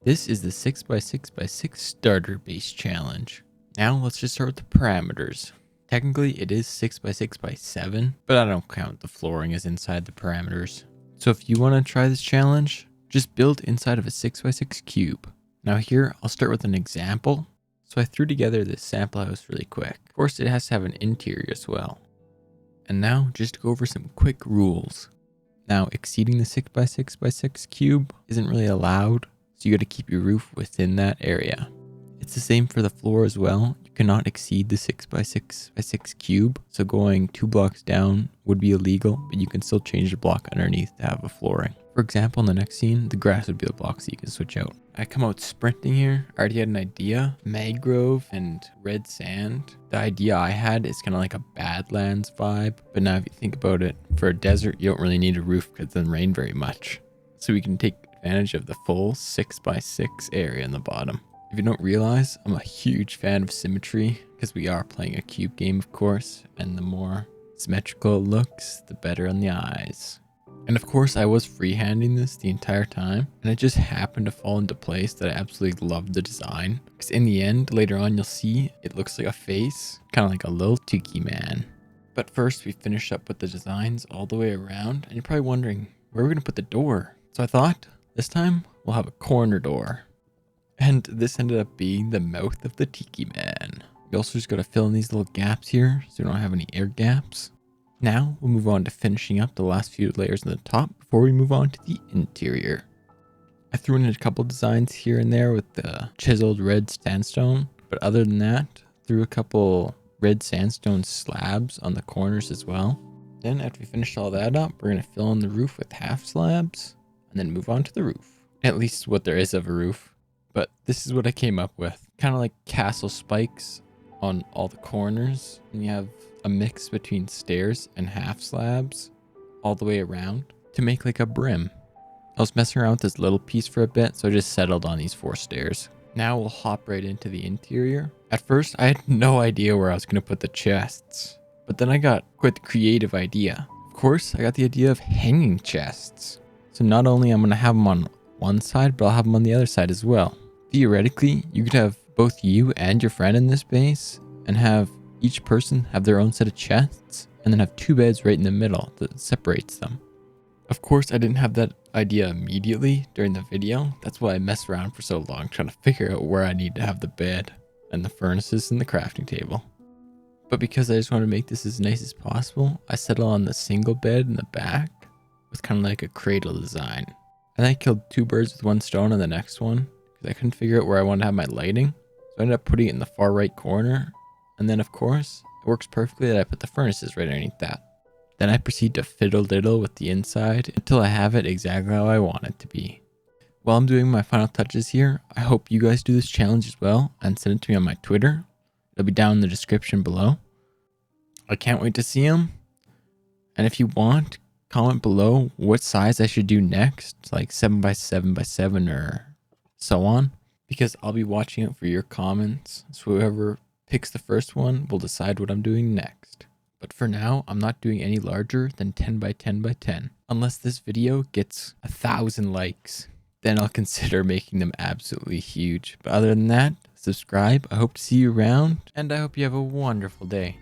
This is the 6x6x6 starter base challenge. Now let's just start with the parameters. Technically it is 6x6x7, but I don't count the flooring as inside the parameters. So if you want to try this challenge, just build inside of a 6x6 cube. Now here I'll start with an example. So I threw together this sample house really quick. Of course it has to have an interior as well. And now just to go over some quick rules. Now exceeding the 6x6x6 cube isn't really allowed, so you got to keep your roof within that area. It's the same for the floor as well. You cannot exceed the 6x6x6 cube, so going 2 blocks down would be illegal, but you can still change the block underneath to have a flooring. For example, in the next scene, the grass would be the block so you can switch out. I come out sprinting here. I already had an idea. Mangrove and red sand. The idea I had is kind of like a Badlands vibe, but now if you think about it, for a desert, you don't really need a roof because it doesn't rain very much. So we can take advantage of the full 6x6 area in the bottom. If you don't realize, I'm a huge fan of symmetry because we are playing a cube game, of course, and the more symmetrical it looks, the better on the eyes. And of course, I was freehanding this the entire time, and it just happened to fall into place that I absolutely loved the design. Because in the end, later on, you'll see it looks like a face, kind of like a little Tiki man. But first, we finish up with the designs all the way around, and you're probably wondering, where are we going to put the door? So I thought, this time, we'll have a corner door. And this ended up being the mouth of the Tiki man. We also just got to fill in these little gaps here so we don't have any air gaps. Now we'll move on to finishing up the last few layers on the top before we move on to the interior. I threw in a couple designs here and there with the chiseled red sandstone, but other than that, threw a couple red sandstone slabs on the corners as well. Then after we finish all that up, we're going to fill in the roof with half slabs and then move on to the roof. At least what there is of a roof. But this is what I came up with. Kind of like castle spikes on all the corners. And you have a mix between stairs and half slabs all the way around to make like a brim. I was messing around with this little piece for a bit, so I just settled on these 4 stairs. Now we'll hop right into the interior. At first, I had no idea where I was going to put the chests. But then I got quite the creative idea. Of course, I got the idea of hanging chests. So not only I'm going to have them on one side, but I'll have them on the other side as well. Theoretically, you could have both you and your friend in this base and have each person have their own set of chests and then have 2 beds right in the middle that separates them. Of course, I didn't have that idea immediately during the video. That's why I messed around for so long trying to figure out where I need to have the bed and the furnaces and the crafting table. But because I just want to make this as nice as possible, I settled on the single bed in the back with kind of like a cradle design. And I killed 2 birds with 1 stone on the next one because I couldn't figure out where I wanted to have my lighting. So I ended up putting it in the far right corner. And then of course, it works perfectly that I put the furnaces right underneath that. Then I proceed to fiddle-diddle with the inside until I have it exactly how I want it to be. While I'm doing my final touches here, I hope you guys do this challenge as well and send it to me on my Twitter. It'll be down in the description below. I can't wait to see them. And if you want, comment below what size I should do next, like 7x7x7 or so on, because I'll be watching out for your comments. So whoever picks the first one will decide what I'm doing next. But for now, I'm not doing any larger than 10x10x10. Unless this video gets 1,000 likes, then I'll consider making them absolutely huge. But other than that, subscribe. I hope to see you around, and I hope you have a wonderful day.